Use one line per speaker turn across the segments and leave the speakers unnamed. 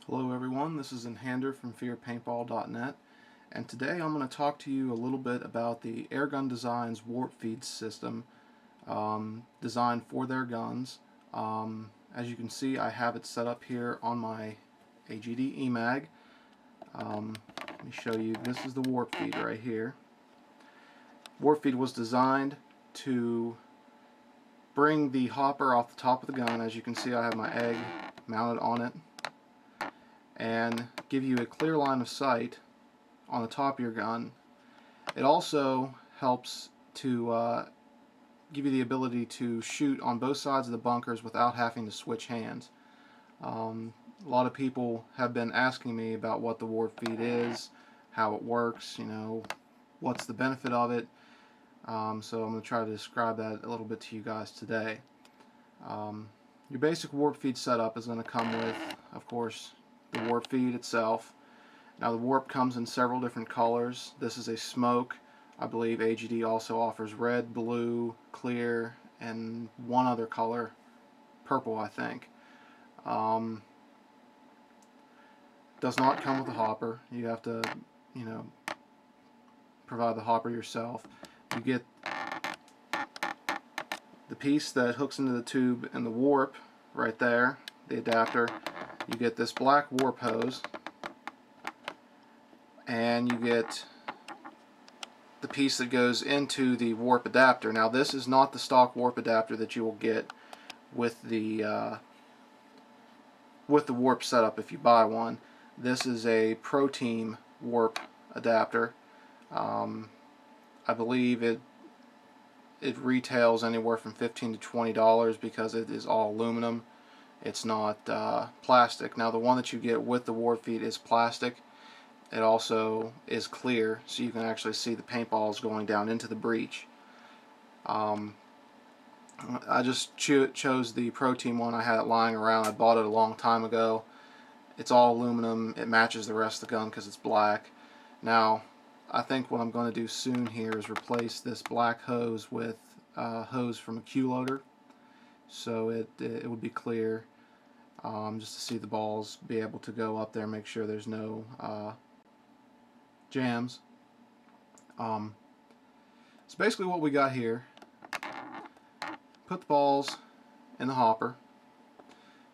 Hello everyone, this is Enhander from fearpaintball.net, and today I'm going to talk to you a little bit about the Airgun Designs warp feed system designed for their guns. As you can see, I have it set up here on my AGD EMAG. Let me show you, this is the warp feed right here. Warp feed was designed to bring the hopper off the top of the gun. As you can see, I have my egg mounted on it, and give you a clear line of sight on the top of your gun. It also helps to give you the ability to shoot on both sides of the bunkers without having to switch hands. A lot of people have been asking me about what the warp feed is, how it works, what's the benefit of it. So I'm going to try to describe that a little bit to you guys today. Your basic warp feed setup is going to come with, of course, the warp feed itself. Now the warp comes in several different colors. This is a smoke. I believe AGD also offers red, blue, clear, and one other color, purple I think. Does not come with a hopper. You have to, provide the hopper yourself. You get the piece that hooks into the tube and the warp right there, the adapter. You get this black warp hose, and you get the piece that goes into the warp adapter. Now this is not the stock warp adapter that you will get with the warp setup if you buy one. This is a Pro Team warp adapter. I believe it retails anywhere from $15 to $20 because it is all aluminum. It's not plastic. Now the one that you get with the warp feed is plastic. It also is clear, so you can actually see the paintballs going down into the breech. I just chose the Pro Team one. I had it lying around. I bought it a long time ago. It's all aluminum. It matches the rest of the gun because it's black. Now I think what I'm going to do soon here is replace this black hose with hose from a Q-loader, so it would be clear, just to see the balls be able to go up there and make sure there's no jams. So basically what we got here, put the balls in the hopper,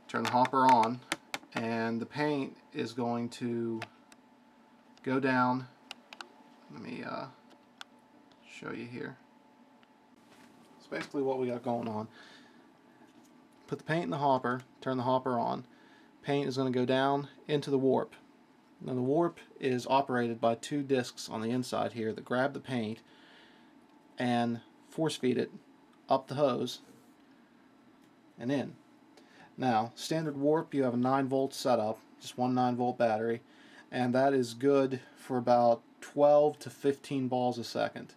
turn the hopper on, and the paint is going to go down. Let me show you here. So basically what we got going on, put the paint in the hopper, turn the hopper on. Paint is going to go down into the warp. Now the warp is operated by two discs on the inside here that grab the paint and force feed it up the hose and in. Now standard warp, you have a 9-volt setup, just one 9-volt battery, and that is good for about 12 to 15 balls a second.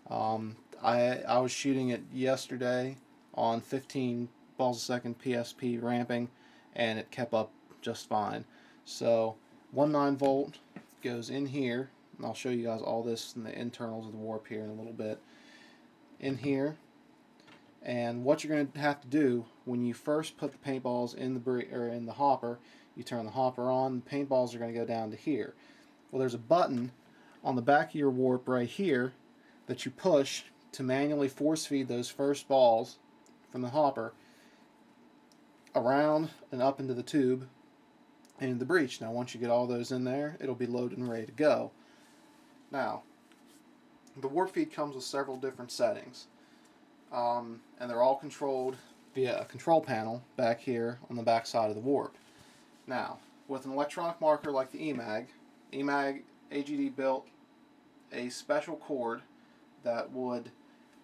I was shooting it yesterday on 15 balls a second PSP ramping, and it kept up just fine. So one 9-volt goes in here, and I'll show you guys all this in the internals of the warp here in a little bit. In here, and what you're going to have to do when you first put the paintballs in the hopper, you turn the hopper on, the paintballs are going to go down to here. Well, there's a button on the back of your warp right here that you push to manually force feed those first balls from the hopper around and up into the tube and into the breech. Now once you get all those in there, it'll be loaded and ready to go. Now the warp feed comes with several different settings, and they're all controlled via a control panel back here on the back side of the warp. Now with an electronic marker like the EMAG AGD built a special cord that would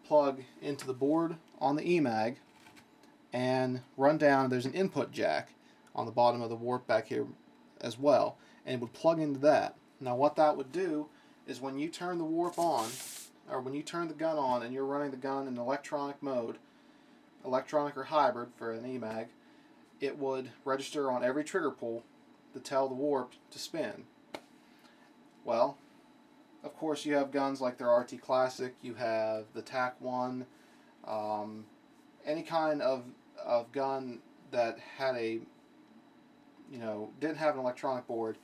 plug into the board on the EMAG and run down. There's an input jack on the bottom of the warp back here as well, and it would plug into that. Now what that would do is when you turn the warp on, or when you turn the gun on and you're running the gun in electronic mode, electronic or hybrid for an EMAG, it would register on every trigger pull to tell the warp to spin. Well, of course you have guns like their RT Classic, you have the Tac-One, any kind of gun that had a didn't have an electronic board,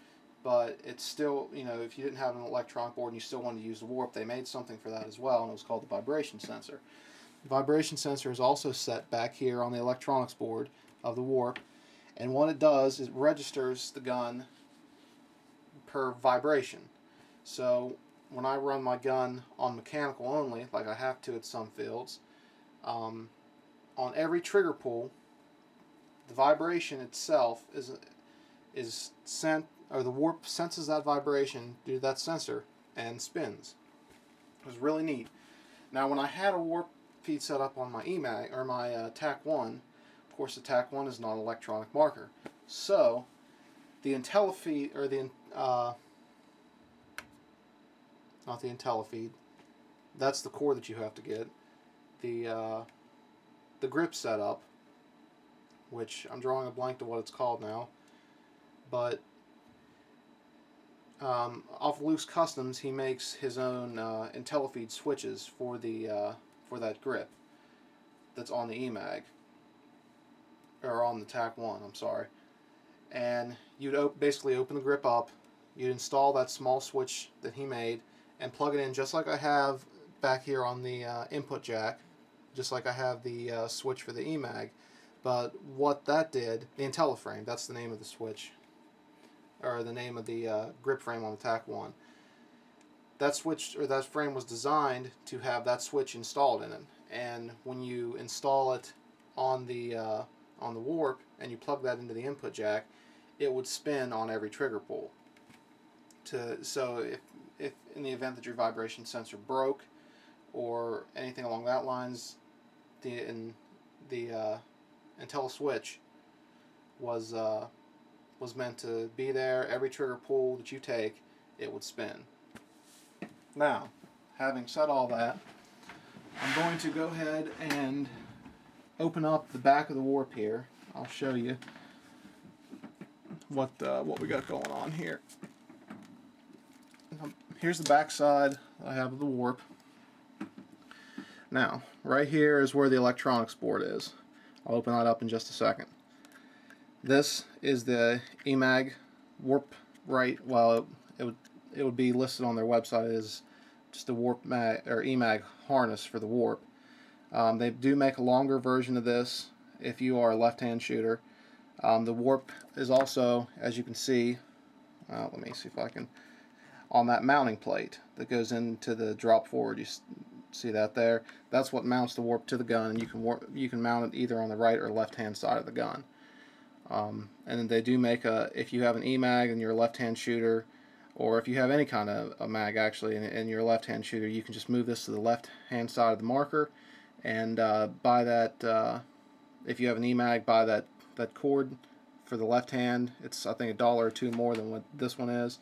but it's still, if you didn't have an electronic board and you still wanted to use the warp, they made something for that as well, and it was called the vibration sensor. The vibration sensor is also set back here on the electronics board of the warp, and what it does is it registers the gun per vibration. So when I run my gun on mechanical only, like I have to at some fields, on every trigger pull, the vibration itself is sent, or the warp senses that vibration due to that sensor and spins. It was really neat. Now, when I had a warp feed set up on my EMAG or my Tac-One, of course the Tac-One is not an electronic marker, so the IntelliFeed, or the not the IntelliFeed, that's the core that you have to get. The grip setup, which I'm drawing a blank to what it's called now, but off Luke's Customs, he makes his own IntelliFeed switches for that grip that's on the EMAG, or on the Tac-One, I'm sorry. And you'd basically open the grip up, you'd install that small switch that he made, and plug it in just like I have back here on the input jack, just like I have the switch for the EMAG. But what that did, the IntelliFrame, that's the name of the switch, or the name of the grip frame on the Tac-One. That switch, or that frame, was designed to have that switch installed in it. And when you install it on the warp and you plug that into the input jack, it would spin on every trigger pull. So if in the event that your vibration sensor broke or anything along that lines, the IntelliSwitch was meant to be there. Every trigger pull that you take, it would spin. Now, having said all that, I'm going to go ahead and open up the back of the warp here. I'll show you what we got going on here. Here's the back side I have of the warp. Now, right here is where the electronics board is. I'll open that up in just a second. This is the EMAG warp right. Well, it would be listed on their website as just a warp or EMAG harness for the warp. They do make a longer version of this if you are a left-hand shooter. The warp is also, as you can see, let me see if I can, on that mounting plate that goes into the drop forward. You see that there? That's what mounts the warp to the gun, and you can mount it either on the right or left-hand side of the gun. And then they do make if you have an EMAG and you're a left-hand shooter, or if you have any kind of a mag actually and you're a left-hand shooter, you can just move this to the left-hand side of the marker, and buy that. If you have an EMAG, buy that cord for the left hand. It's, I think, $1 or $2 more than what this one is,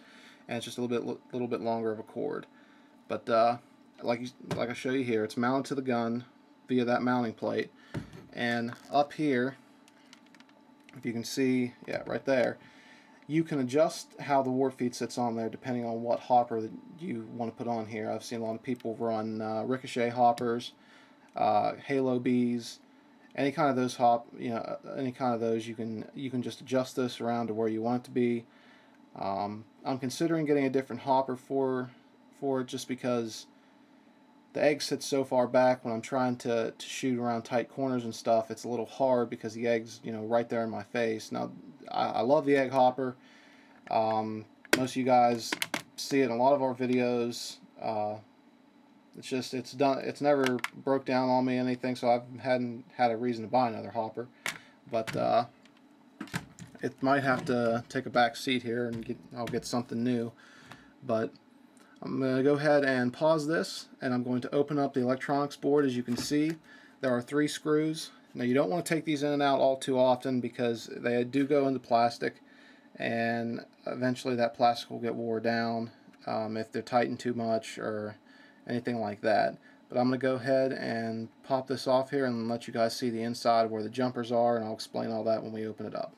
and it's just a little bit longer of a cord. But like I show you here, it's mounted to the gun via that mounting plate, and up here, if you can see, yeah, right there, you can adjust how the warp feed sits on there depending on what hopper that you want to put on here. I've seen a lot of people run ricochet hoppers, halo bees, any kind of those any kind of those. You can just adjust this around to where you want it to be. I'm considering getting a different hopper for it, just because the egg sits so far back when I'm trying to shoot around tight corners and stuff. It's a little hard because the egg's right there in my face. Now, I love the egg hopper. Most of you guys see it in a lot of our videos. It's never broke down on me or anything, so I hadn't had a reason to buy another hopper. But it might have to take a back seat here, and I'll get something new. But I'm going to go ahead and pause this, and I'm going to open up the electronics board. As you can see, there are 3 screws. Now, you don't want to take these in and out all too often because they do go into plastic, and eventually that plastic will get wore down if they're tightened too much or anything like that. But I'm going to go ahead and pop this off here and let you guys see the inside where the jumpers are, and I'll explain all that when we open it up.